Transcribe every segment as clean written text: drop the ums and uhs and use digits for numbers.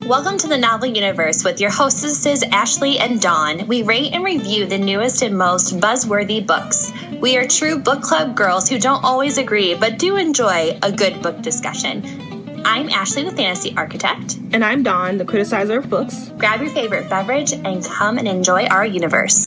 Welcome to the Novel Universe with your hostesses Ashley and Dawn. We rate and review the newest and most buzzworthy books. We are true book club girls who don't always agree but do enjoy a good book discussion. I'm Ashley, the fantasy architect. And I'm Dawn, the criticizer of books. Grab your favorite beverage and come and enjoy our universe.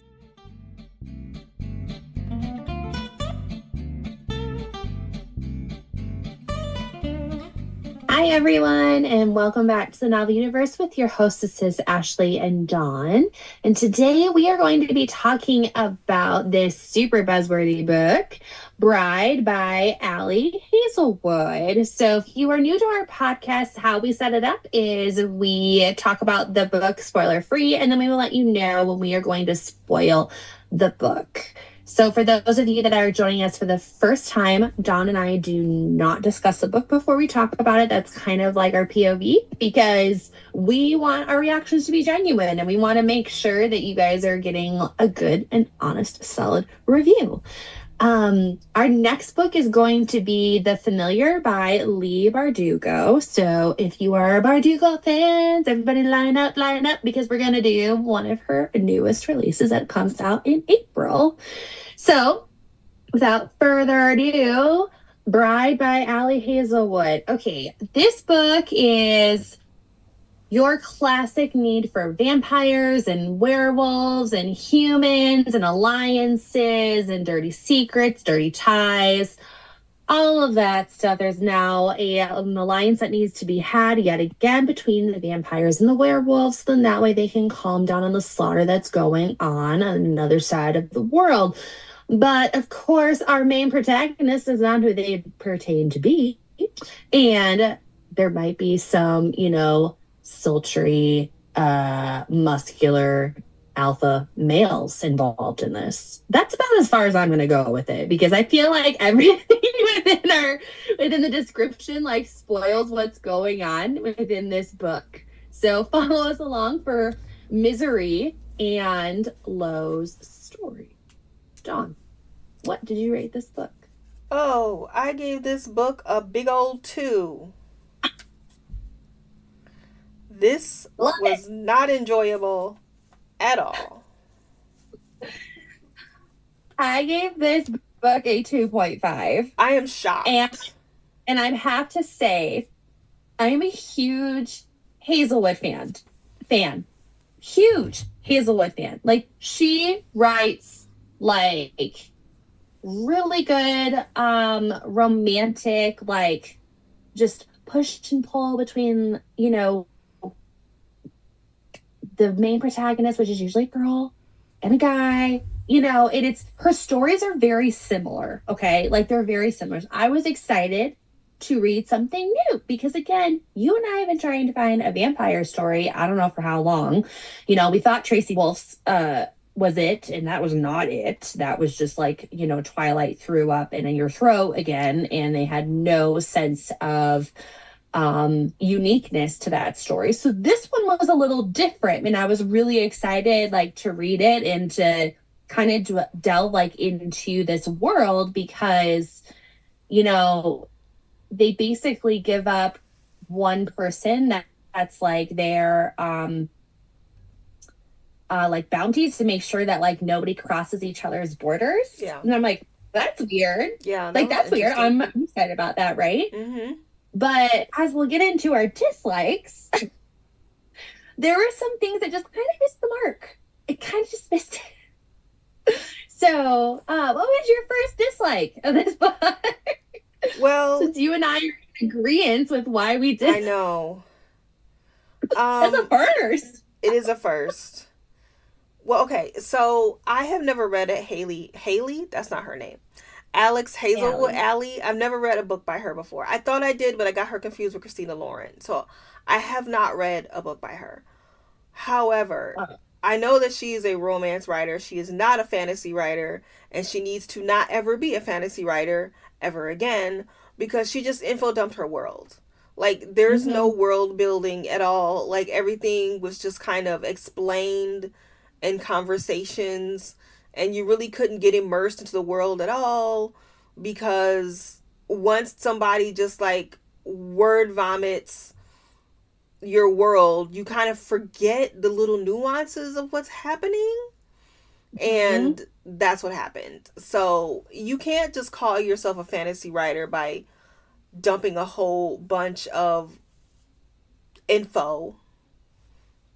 Hi, everyone, and welcome back to the Novel Universe with your hostesses, Ashley and Dawn. And today we are going to be talking about this super buzzworthy book, Bride by Ali Hazelwood. So if you are new to our podcast, how we set it up is we talk about the book spoiler-free, and then we will let you know when we are going to spoil the book. So for those of you that are joining us for the first time, Dawn and I do not discuss the book before we talk about it. That's kind of like our POV because we want our reactions to be genuine and we want to make sure that you guys are getting a good and honest, solid review. Our next book is going to be The Familiar by Leigh Bardugo. So if you are Bardugo fans, everybody line up because we're going to do one of her newest releases that comes out in April. So without further ado, Bride by Ali Hazelwood. Okay, this book is your classic need for vampires and werewolves and humans and alliances and dirty secrets, dirty ties, all of that stuff. There's now an alliance that needs to be had yet again between the vampires and the werewolves. So then that way they can calm down on the slaughter that's going on another side of the world. But of course, our main protagonist is not who they pertain to be. And there might be some, sultry, muscular alpha males involved in this. That's about as far as I'm going to go with it because I feel like everything within the description spoils what's going on within this book. So follow us along for Misery and Lo's story. Dawn, what did you rate this book? Oh, I gave this book a big old 2. This was not enjoyable at all. I gave this book a 2.5. I am shocked. And I have to say, I'm a huge Hazelwood fan. Huge Hazelwood fan. She writes, really good, romantic, just push and pull between, the main protagonist, which is usually a girl, and a guy. It's her stories are very similar, okay? They're very similar. I was excited to read something new because, again, you and I have been trying to find a vampire story. I don't know for how long. We thought Tracy Wolf's was it, and that was not it. That was just Twilight threw up in your throat again, and they had no sense of uniqueness to that story. So this one was a little different, and I was really excited to read it and to kind of delve into this world because they basically give up one person that's their bounties to make sure that nobody crosses each other's borders. Yeah. And I'm like, that's weird. Yeah. That's weird. I'm excited about that, right? Mm-hmm. But as we'll get into our dislikes, there were some things that just kind of missed the mark. It kind of just missed it. So, what was your first dislike of this book? Well, since you and I are in agreement with why we did. I know. That's a first. It is a first. Well, okay. So I have never read it. Haley, that's not her name. Alex Hazelwood, Ali. I've never read a book by her before. I thought I did, but I got her confused with Christina Lauren. So I have not read a book by her. However, I know that she is a romance writer. She is not a fantasy writer, and she needs to not ever be a fantasy writer ever again because she just info dumped her world. There's no world building at all. Everything was just kind of explained in conversations, and you really couldn't get immersed into the world at all because once somebody just word vomits your world, you kind of forget the little nuances of what's happening. Mhm. And that's what happened. So you can't just call yourself a fantasy writer by dumping a whole bunch of info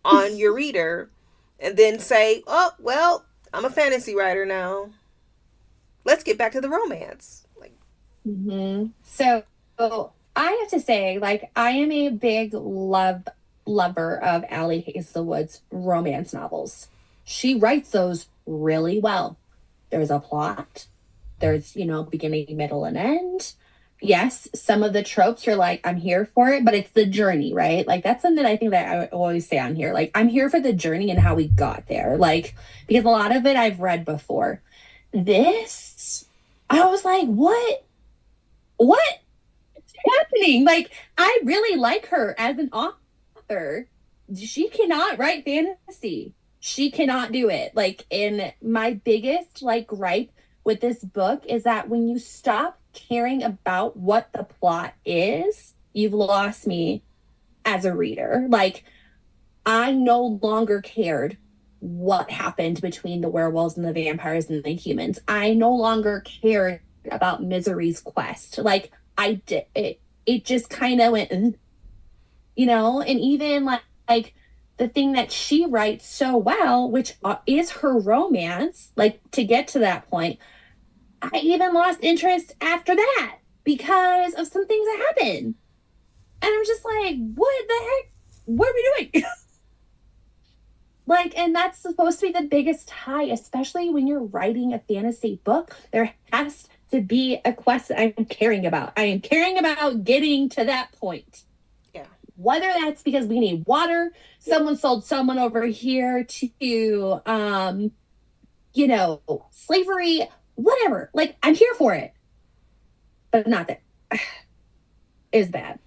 on your reader and then say, oh, well, I'm a fantasy writer now. Let's get back to the romance. Like, So I have to say, like, I am a big lover of Ali Hazelwood's romance novels. She writes those really well. There's a plot. There's, beginning, middle, and end. Yes, some of the tropes you're like, I'm here for it, but it's the journey, right? Like that's something I think that I always say on here. Like, I'm here for the journey and how we got there. Like, because a lot of it I've read before. This, I was like, what is happening? Like, I really like her as an author. She cannot write fantasy. She cannot do it. Like, and my biggest like gripe with this book is that when you stop caring about what the plot is, you've lost me as a reader. Like, I no longer cared what happened between the werewolves and the vampires and the humans. I no longer cared about Misery's quest. Like, I did it just kind of went, and even like the thing that she writes so well, which is her romance, like to get to that point, I even lost interest after that because of some things that happened. And I'm just like, what the heck? What are we doing? Like, and that's supposed to be the biggest tie, especially when you're writing a fantasy book. There has to be a quest that I'm caring about. I am caring about getting to that point. yeah. Whether that's because we need water, someone sold someone over here to, slavery, whatever. Like, I'm here for it, but not that is bad.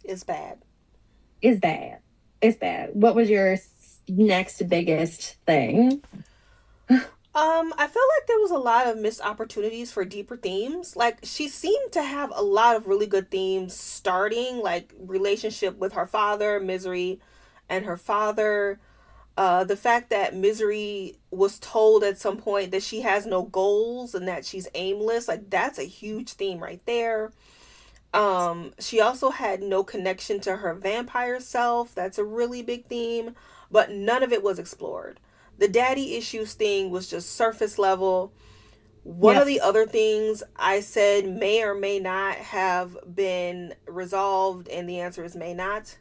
It's bad. Is bad. Is bad. What was your next biggest thing? I feel like there was a lot of missed opportunities for deeper themes. Like she seemed to have a lot of really good themes starting, like relationship with her father, Misery, and her father. The fact that Misery was told at some point that she has no goals and that she's aimless, like that's a huge theme right there. She also had no connection to her vampire self. That's a really big theme, but none of it was explored. The daddy issues thing was just surface level. One of Yep. the other things I said may or may not have been resolved, and the answer is may not.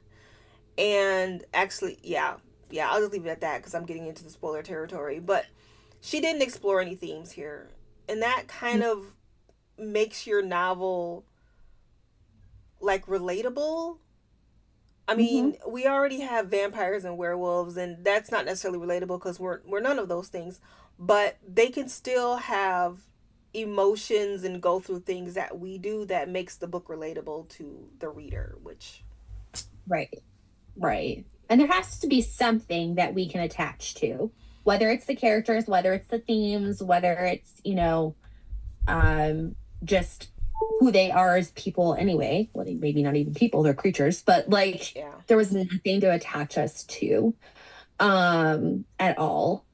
And actually, yeah, I'll just leave it at that because I'm getting into the spoiler territory. But she didn't explore any themes here, and that kind of makes your novel like relatable. I Mm-hmm. mean, we already have vampires and werewolves, and that's not necessarily relatable because we're none of those things. But they can still have emotions and go through things that we do that makes the book relatable to the reader. Which, Right. Right. And there has to be something that we can attach to, whether it's the characters, whether it's the themes, whether it's, um, just who they are as people anyway. Well, maybe not even people, they're creatures, but like yeah, there was nothing to attach us to at all.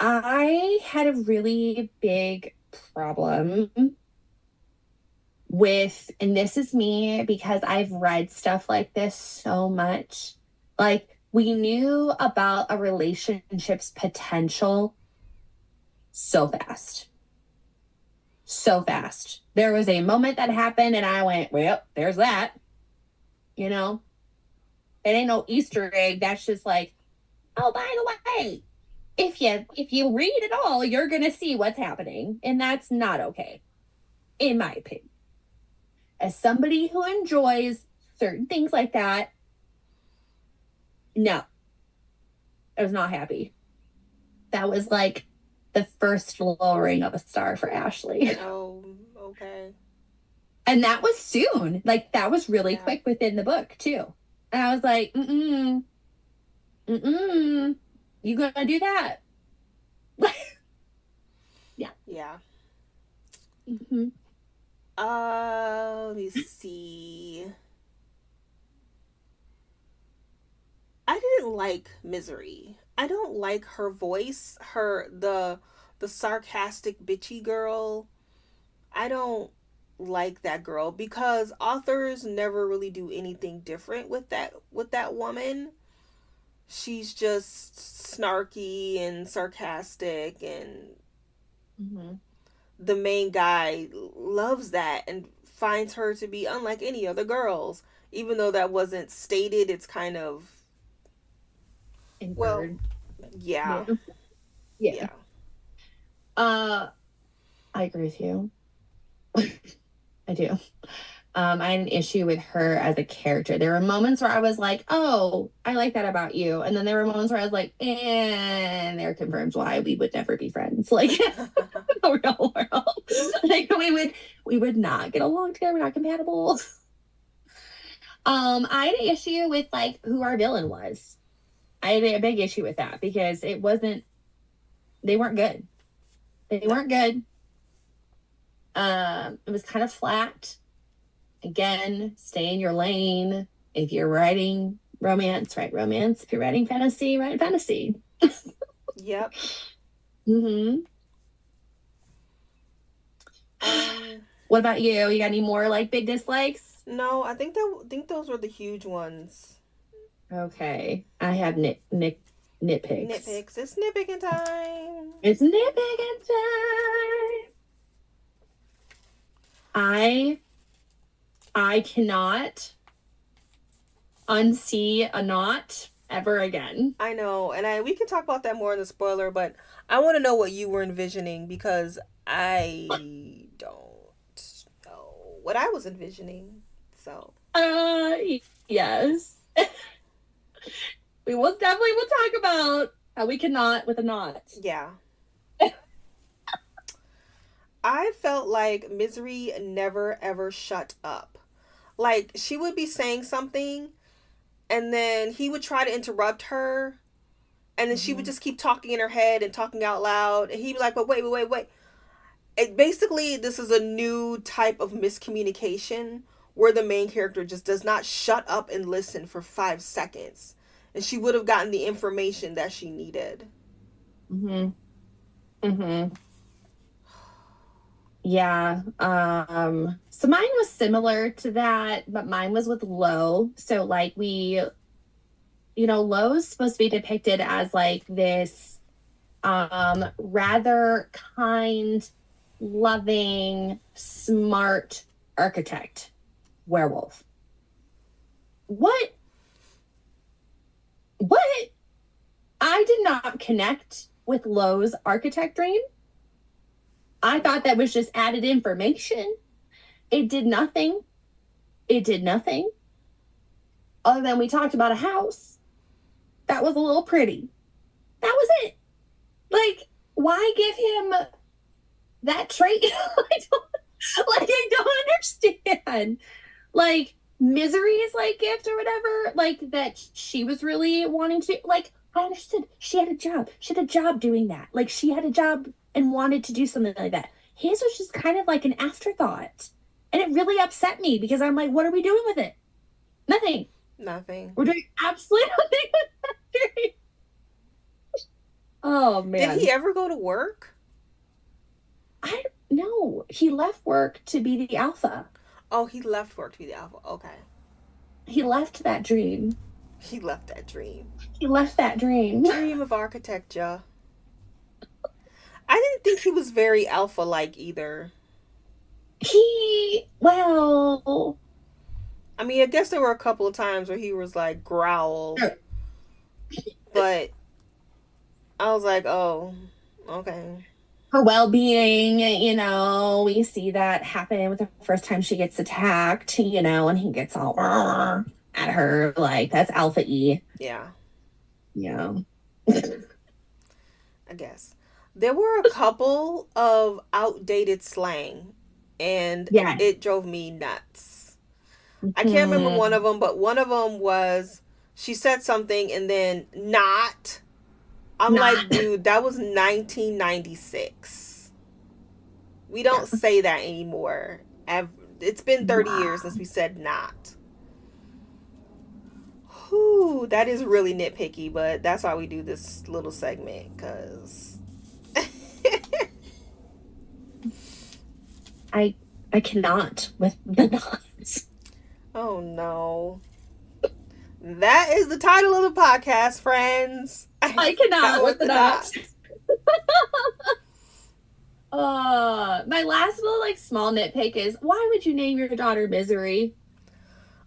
I had a really big problem with, and this is me because I've read stuff like this so much. Like, we knew about a relationship's potential so fast. So fast. There was a moment that happened, and I went, well, there's that. You know, it ain't no Easter egg. That's just like, oh, by the way, if you read it all, you're gonna see what's happening. And that's not okay, in my opinion. As somebody who enjoys certain things like that, no, I was not happy. That was like the first lowering of a star for Ashley. oh, okay, And that was soon. Like that was really yeah, quick within the book too. And I was like, mm-mm, you gonna do that? Yeah. yeah. Mm-hmm. Let me see. didn't like Misery. I don't like her voice, the sarcastic bitchy girl. I don't like that girl because authors never really do anything different with that woman. She's just snarky and sarcastic, and Mm-hmm. the main guy loves that and finds her to be unlike any other girls. Even though that wasn't stated, it's kind of, well, Inferred. yeah. Yeah. Yeah. Yeah. Uh, I agree with you. I do. I had an issue with her as a character. There were moments where I was like, "Oh, I like that about you," and then there were moments where I was like, "And there confirms why we would never be friends." Like in the real world, like we would not get along together. We're not compatible. I had an issue with like who our villain was. I had a big issue with that because it wasn't. They weren't good. They No. weren't good. It was kind of flat. Again, stay in your lane. If you're writing romance, write romance. If you're writing fantasy, write fantasy. Yep. Mm-hmm. Um What about you? You got any more like big dislikes? no, I think those were the huge ones. Okay, I have nitpicks. Nitpicks. It's nitpicking time. It's nitpicking time. I I cannot unsee a knot ever again. I know, and I we can talk about that more in the spoiler, but I want to know what you were envisioning because I don't know what I was envisioning. So, Uh, yes. We will definitely will talk about how we cannot with a knot. yeah. I felt like Misery never ever shut up. Like she would be saying something and then he would try to interrupt her and then she would Mhm. just keep talking in her head and talking out loud and he'd be like, "But wait. It basically this is a new type of miscommunication where the main character just does not shut up and listen for 5 seconds. And she would have gotten the information that she needed. Mhm. Mhm. Yeah. So mine was similar to that, but mine was with Lo. So like Lo's supposed to be depicted as like this rather kind, loving, smart architect werewolf. What what I did not connect with Lo's architect dream. I thought that was just added information. It did nothing. It did nothing other than we talked about a house that was a little pretty. That was it. Like, why give him that trait? I don't understand. Like, Misery's like gift or whatever, like that she was really wanting to like. I understood she had a job. She had a job doing that. Like she had a job and wanted to do something like that. His was just kind of like an afterthought. And it really upset me because I'm like, what are we doing with it? Nothing. Nothing. We're doing absolutely nothing with that. Oh Did he man. ever go to work? I no. He left work to be the alpha. Oh, he left work to be the alpha. Okay. He left that dream. He left that dream. He left that dream. Dream of architecture. I didn't think he was very alpha like either. Well, I mean, I guess there were a couple of times where he was like growl, but I was like, oh, okay. her well-being, we see that happen with the first time she gets attacked, and he gets all at her like that's alpha E. Yeah, Yeah. I guess. There were a couple of outdated slang, and Yes. it drove me nuts. I can't remember one Mhm. of them, but one of them was she said something and then not. I'm like, Not. dude, that was 1996. We don't Yeah. say that anymore. It's been 30 years since Wow. we said not. Whew, that is really nitpicky, but that's why we do this little segment, because I I cannot with the knots. oh no. That is the title of the podcast, friends. I I cannot cannot with with the the knots. knots. My last little like small nitpick is why would you name your daughter Misery?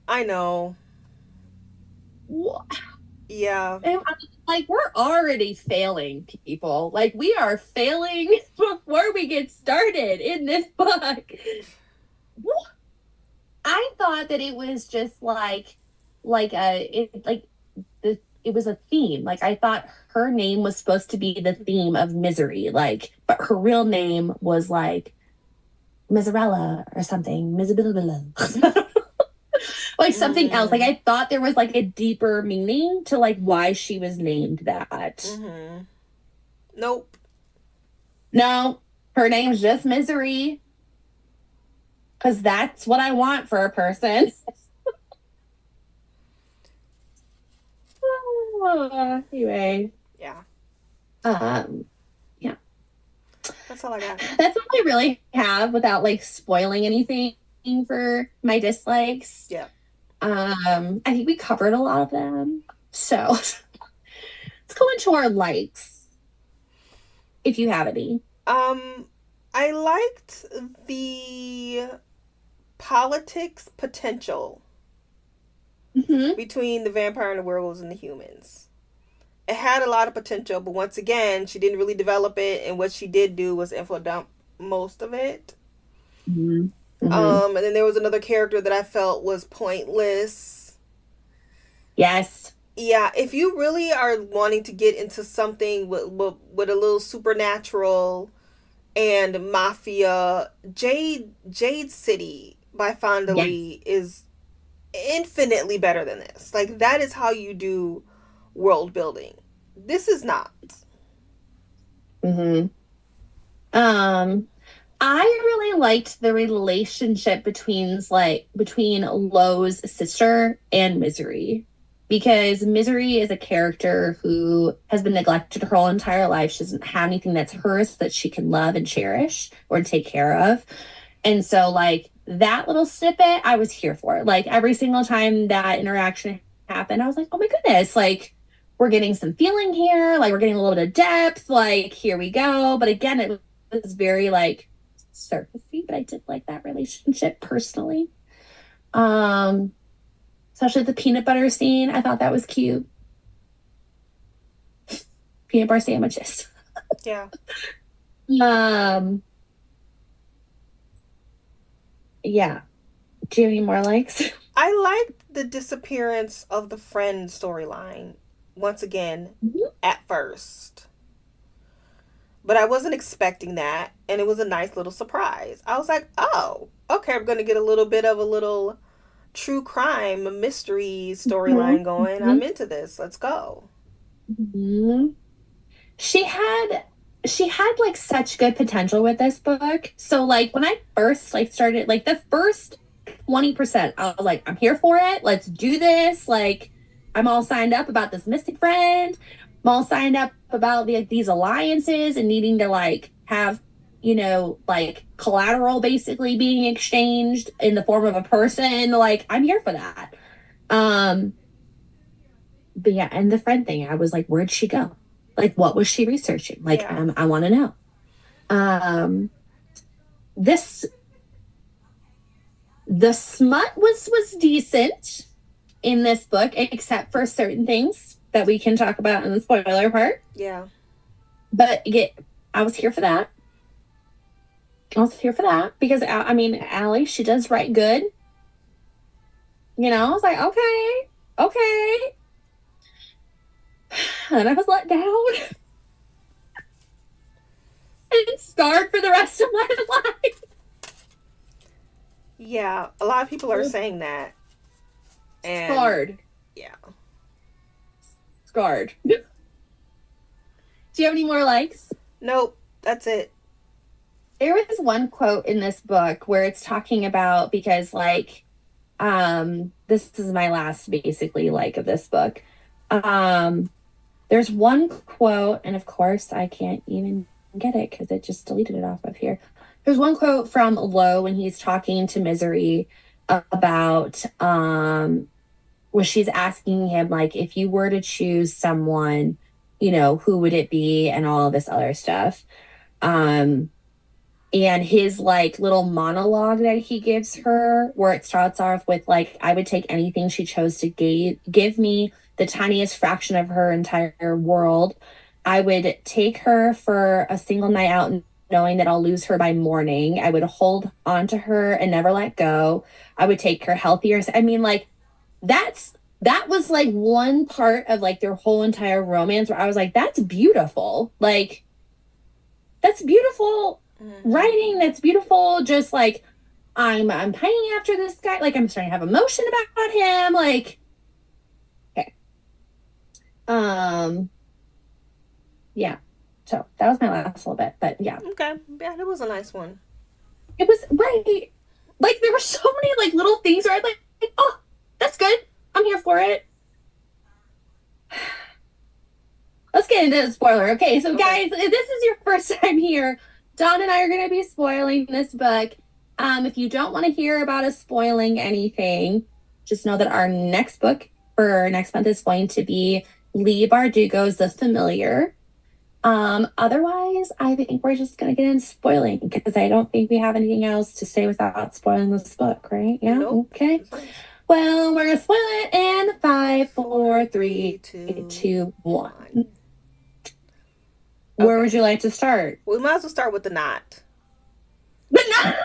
I know. What? Yeah. Like we're already failing people. Like we are failing before we get started in this book. I thought that it was just it was a theme. Like I thought her name was supposed to be the theme of misery. Like, but her real name was like Miserella or something. Miserabilla. Like something else. Like I thought there was like a deeper meaning to like why she was named that. Mm-hmm. Nope. No, her name's just Misery. Because that's what I want for a person. Anyway. Yeah. Yeah. That's all I got. That's all I really have without like spoiling anything for my dislikes. Yeah. I think we covered a lot of them. So let's go into our likes. If you have any. I liked the politics potential between the vampire and the werewolves and the humans. It had a lot of potential, but once again, she didn't really develop it, and what she did do was info dump most of it. And then there was another character that I felt was pointless. Yes. Yeah, if you really are wanting to get into something with a little supernatural and mafia, Jade City by Fonda Lee is infinitely better than this. Like, that is how you do world building. This is not. I really liked the relationship between Lo's sister and Misery, because Misery is a character who has been neglected her whole entire life. She doesn't have anything that's hers that she can love and cherish or take care of. And so like that little snippet, I was here for it. Like every single time that interaction happened, I was like, oh my goodness, like we're getting some feeling here, like we're getting a little bit of depth, like here we go. But again, it was very like surfacey, but I did like that relationship personally. Especially the peanut butter scene. I thought that was cute. Peanut butter sandwiches. Yeah. Yeah. Do you have any more likes? I liked the disappearance of the friend storyline once again at first. But I wasn't expecting that, and it was a nice little surprise. I was like, oh, okay, we're going to get a little bit of a little true crime mystery storyline going. I'm into this. Let's go. She had like such good potential with this book. So like when I first like started, like the first 20%, I was like, I'm here for it. Let's do this. Like I'm all signed up about this missing friend. I'm all signed up about these alliances and needing to like have, like collateral basically being exchanged in the form of a person. Like I'm here for that. But yeah, and the friend thing, I was like, where'd she go? Like, what was she researching? Like, I want to know. The smut was decent in this book, except for certain things that we can talk about in the spoiler part. Yeah. But I was here for that. Because, I mean, Ali, she does write good. I was like, okay. And I was let down. And scarred for the rest of my life. Yeah, a lot of people are saying that. And scarred. Yeah. Scarred. Do you have any more likes? Nope, that's it. There was one quote in this book where it's talking about, because like This is my last basically like of this book. Um, there's one quote, and of course I can't even get it because it just deleted it off of here. There's one quote from Lowe when he's talking to Misery about where she's asking him like if you were to choose someone, who would it be and all of this other stuff. Um and his like little monologue that he gives her where it starts off with like I would take anything she chose to give me, the tiniest fraction of her entire world. I would take her for a single night out knowing that I'll lose her by morning. I would hold on to her and never let go. I would take her healthier. I mean, like, that was like one part of like their whole entire romance where I was like, that's beautiful. Like, that's beautiful writing. That's beautiful. Just like I'm pining after this guy. Like I'm starting to have emotion about him. Like, okay. Um, yeah. So that was my last little bit. But yeah. Okay. Yeah, that was a nice one. It was right. Like there were so many like little things where I was like, oh, that's good. I'm here for it. Let's get into the spoiler. Okay, so guys, if this is your first time here, Dawn and I are going to be spoiling this book. If you don't want to hear about us spoiling anything, just know that our next book for next month is going to be Leigh Bardugo's The Familiar. Otherwise, I think we're just going to get into spoiling because I don't think we have anything else to say without spoiling this book, right? Yeah. Nope. Okay. Well, we're going to spoil it in 5, 4, 3, 2, 1. Where would you like to start? We might as well start with the knot. The knot.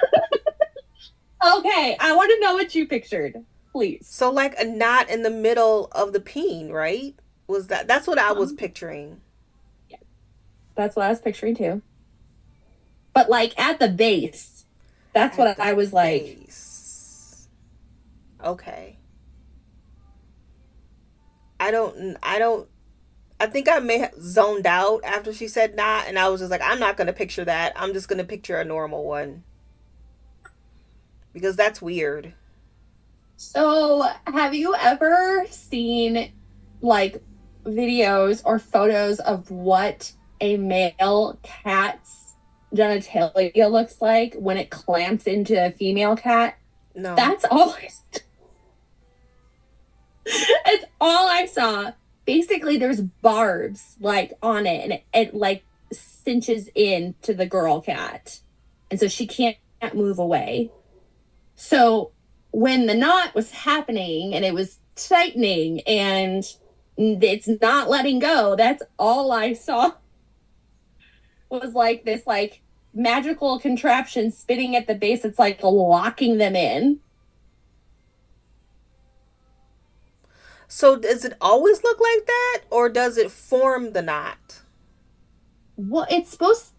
Okay, I want to know what you pictured, please. So like a knot in the middle of the peen, right? That's what I was picturing. Yeah. That's what I was picturing too. But like at the base. That's what I was like. Okay. I think I may have zoned out after she said knot, and I was just like, I'm not going to picture that. I'm just going to picture a normal one. Because that's weird. So, have you ever seen like videos or photos of what a male cat's genitalia looks like when it clamps into a female cat? No. That's all it's all I saw. Basically, there's barbs like on it, and it like cinches in to the girl cat, and so she can't move away. So when the knot was happening and it was tightening and it's not letting go, that's all I saw was like this like magical contraption spinning at the base. It's like locking them in. So does it always look like that, or does it form the knot? Well, it's supposed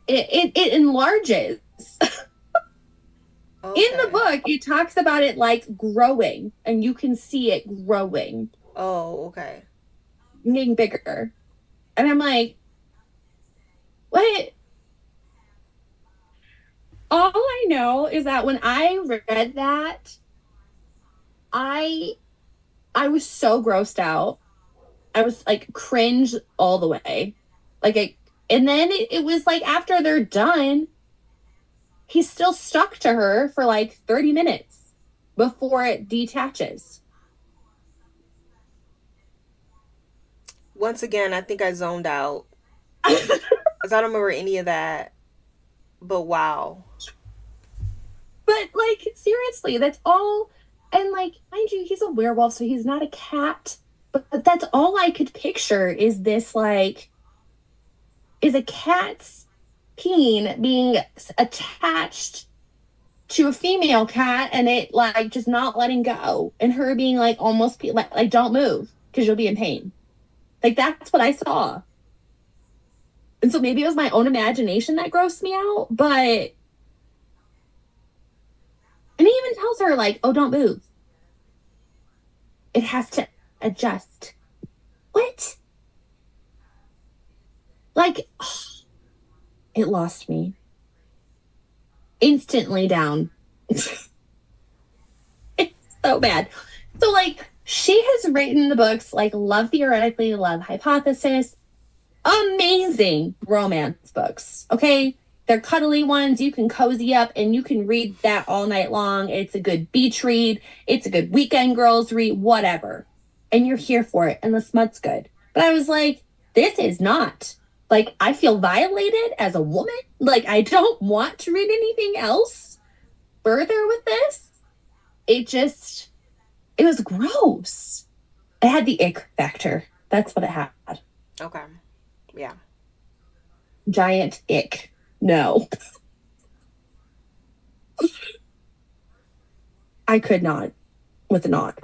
it enlarges. Okay. In the book, it talks about it like growing, and you can see it growing. Oh, okay. Getting bigger. And I'm like, what? All I know is that when I read that, I was so grossed out. I was like cringe all the way. And then it was like after they're done, he's still stuck to her for like 30 minutes before it detaches. Once again, I think I zoned out. Because I don't remember any of that. But wow. But like, seriously, that's all. And like, mind you, he's a werewolf, so he's not a cat. But that's all I could picture is this like, is a cat's peen being attached to a female cat and it like just not letting go and her being like almost like don't move because you'll be in pain. Like that's what I saw. And so maybe it was my own imagination that grossed me out, but and he even tells her like, oh, don't move. It has to adjust. What? Like, oh, it lost me. Instantly down. So bad. So like she has written the books like Love Theoretically, Love Hypothesis, amazing romance books. Okay. They're cuddly ones. You can cozy up and you can read that all night long. It's a good beach read. It's a good weekend girls read, whatever. And you're here for it. And the smut's good. But I was like, this is not. Like, I feel violated as a woman. Like, I don't want to read anything else further with this. It just, it was gross. It had the ick factor. That's what it had. Okay. Yeah. Giant ick. No. I could not with a knot.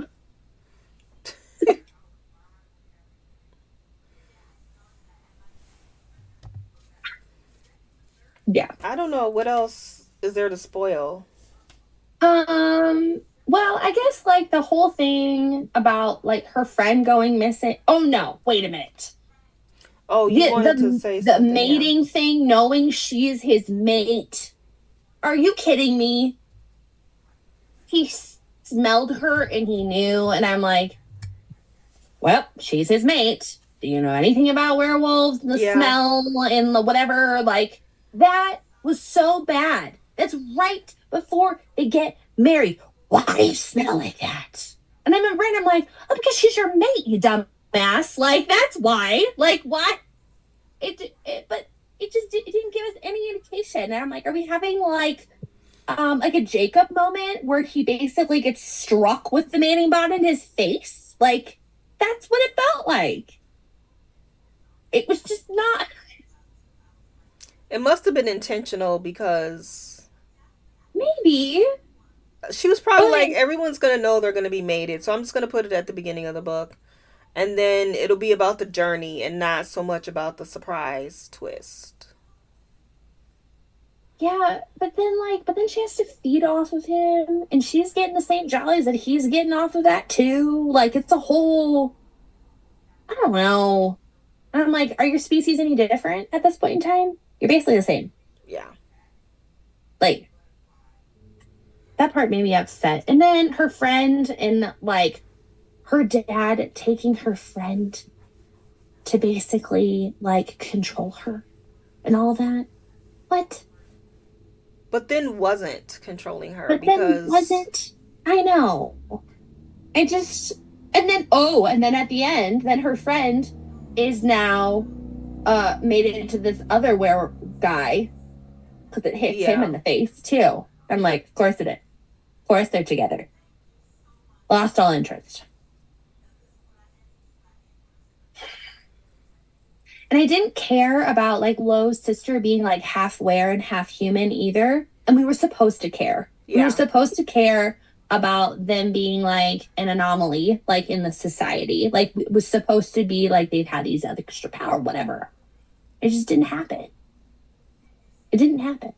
Yeah. I don't know what else is there to spoil. Well, I guess like the whole thing about like her friend going missing. Oh no, wait a minute. Oh, you wanted to say The something, yeah. mating thing, knowing she is his mate. Are you kidding me? He smelled her and he knew, and I'm like, well, she's his mate. Do you know anything about werewolves? The Yeah. smell and the whatever. Like, that was so bad. That's right before they get married. Why do you smell like that? And I'm in brain, I'm like, oh, because she's your mate, you dumbass. Like, that's why. Like, why? But it didn't give us any indication. And I'm like, are we having like a Jacob moment where he basically gets struck with the manning bot in his face? Like, that's what it felt like. It was just not. It must have been intentional because Maybe. she was probably like, But everyone's gonna know they're gonna be mated, so I'm just gonna put it at the beginning of the book. And then it'll be about the journey and not so much about the surprise twist. yeah, but then she has to feed off of him, and she's getting the same jollies that he's getting off of that too. Like, it's a whole. I don't know. I'm like, are your species any different at this point in time? You're basically the same. Yeah. Like, that part made me upset. And then her friend and like her dad taking her friend to basically like control her and all that. What? But then wasn't controlling her But then because wasn't. I know. I just. And then at the end, then her friend is now made it into this other were guy because it hits him yeah. in the face too. I'm like, of course it is. Of course they're together. Lost all interest. And I didn't care about like Lo's sister being like half were and half human either. And we were supposed to care. We were Yeah. supposed to care about them being like an anomaly, like in the society. Like it was supposed to be like they've had these other extra power, whatever. It just didn't happen. It didn't happen.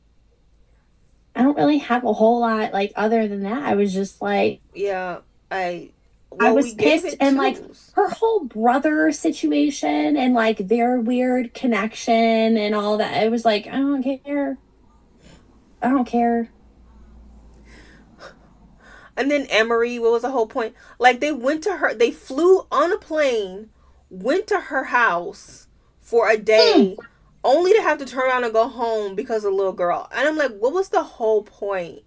I don't really have a whole lot like other than that. I was just like, Yeah. I Well, we was gave pissed it and like twos. her whole brother situation and like their weird connection and all that. It was like, I don't care. I don't care. And then Emery, what was the whole point? Like they flew on a plane, went to her house for a Mm. day, only to have to turn around and go home because of the little girl. And I'm like, what was the whole point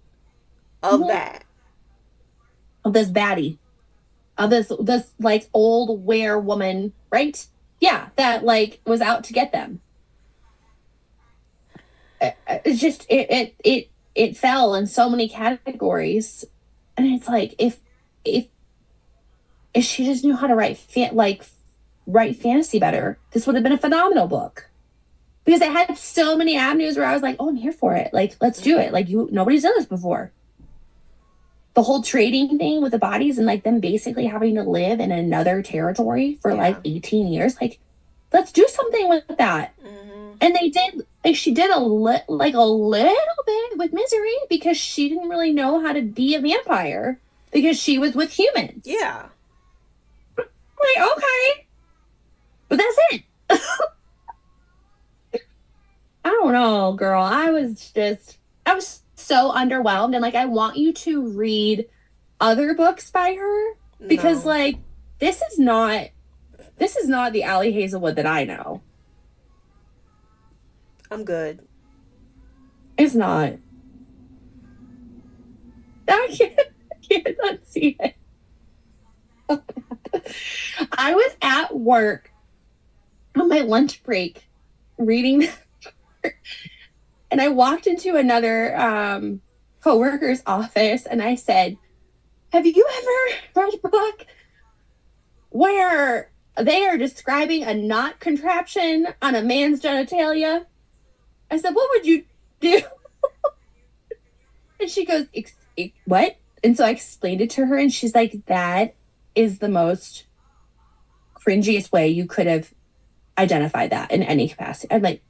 of Mm-hmm. that? Of this baddie. Of this like old were woman, right? Yeah, that like was out to get them. It's just it fell in so many categories. And it's like if if she just knew how to write fantasy better, this would have been a phenomenal book. Because it had so many avenues where I was like, "Oh, I'm here for it. Like, let's do it. Like, nobody's done this before." The whole trading thing with the bodies and like them basically having to live in another territory for like Yeah. 18 years. Like, let's do something with that. Mm-hmm. And they did. Like, she did like a little bit with Misery because she didn't really know how to be a vampire because she was with humans. Yeah. Like, okay, but that's it. I don't know, girl. I was so underwhelmed. And like, I want you to read other books by her? Because No, like this is not the Ali Hazelwood that I know. I'm good. It's not. I can't unsee it. I was at work on my lunch break reading, and I walked into another coworker's office and I said, "Have you ever read a book where they are describing a knot contraption on a man's genitalia?" I said, "What would you do?" And she goes, "What?" And so I explained it to her, and she's like, "That is the most cringiest way you could have identified that in any capacity." I'm like,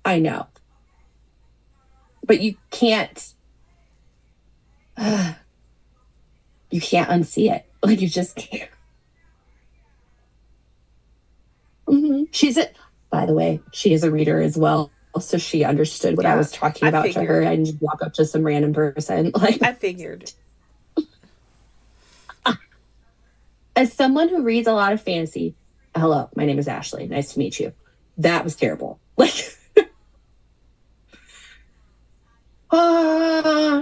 "I know, but you can't, you can't unsee it. Like you just can't." Mm-hmm. By the way, she is a reader as well. So she understood what I Yeah, was talking I about to her. figured. I didn't just walk up to some random person. Like, I figured. as someone who reads a lot of fantasy, hello, my name is Ashley. Nice to meet you. That was terrible. Like,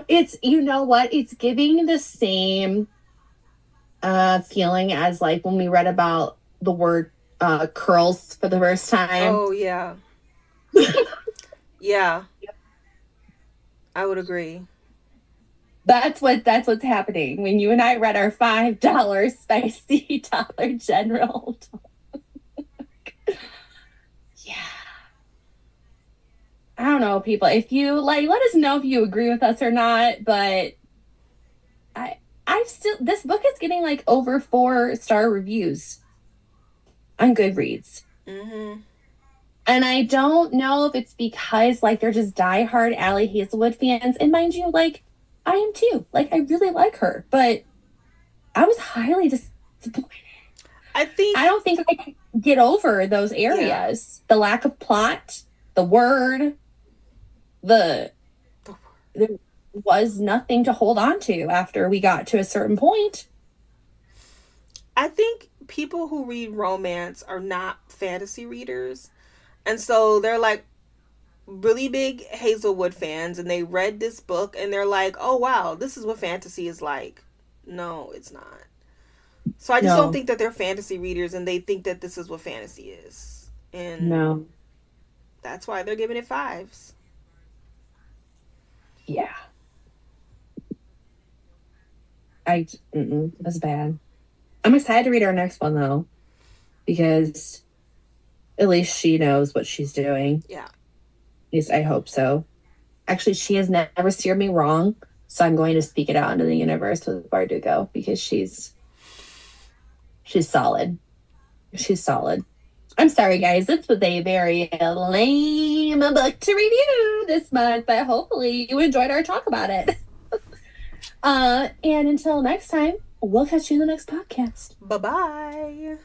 it's, you know what? It's giving the same feeling as like when we read about the word curls for the first time. Oh yeah, yeah. I would agree. That's what's happening when you and I read our $5 spicy Dollar General. Yeah. I don't know, people. If you like, let us know if you agree with us or not. But I've still, this book is getting like over 4-star reviews on Goodreads. Mm-hmm. And I don't know if it's because like they're just diehard Ali Hazelwood fans. And mind you, like I am too. Like I really like her, but I was highly disappointed. I I think. don't think I can get over those Yeah. areas. The lack of plot, the word, the there was nothing to hold on to after we got to a certain point. I think people who read romance are not fantasy readers. And so they're like really big Hazelwood fans and they read this book and they're like, oh wow, this is what fantasy is like. No, it's not. So I just don't No, think that they're fantasy readers and they think that this is what fantasy is. And no, that's why they're giving it fives. yeah, that's bad. I'm excited to read our next one though, because at least she knows what she's doing. Yeah. At least I hope so. Actually, she has never steered me wrong, so I'm going to speak it out into the universe with Bardugo because she's solid. She's solid. I'm sorry, guys. This was a very lame book to review this month, but hopefully you enjoyed our talk about it. And until next time, we'll catch you in the next podcast. Bye bye.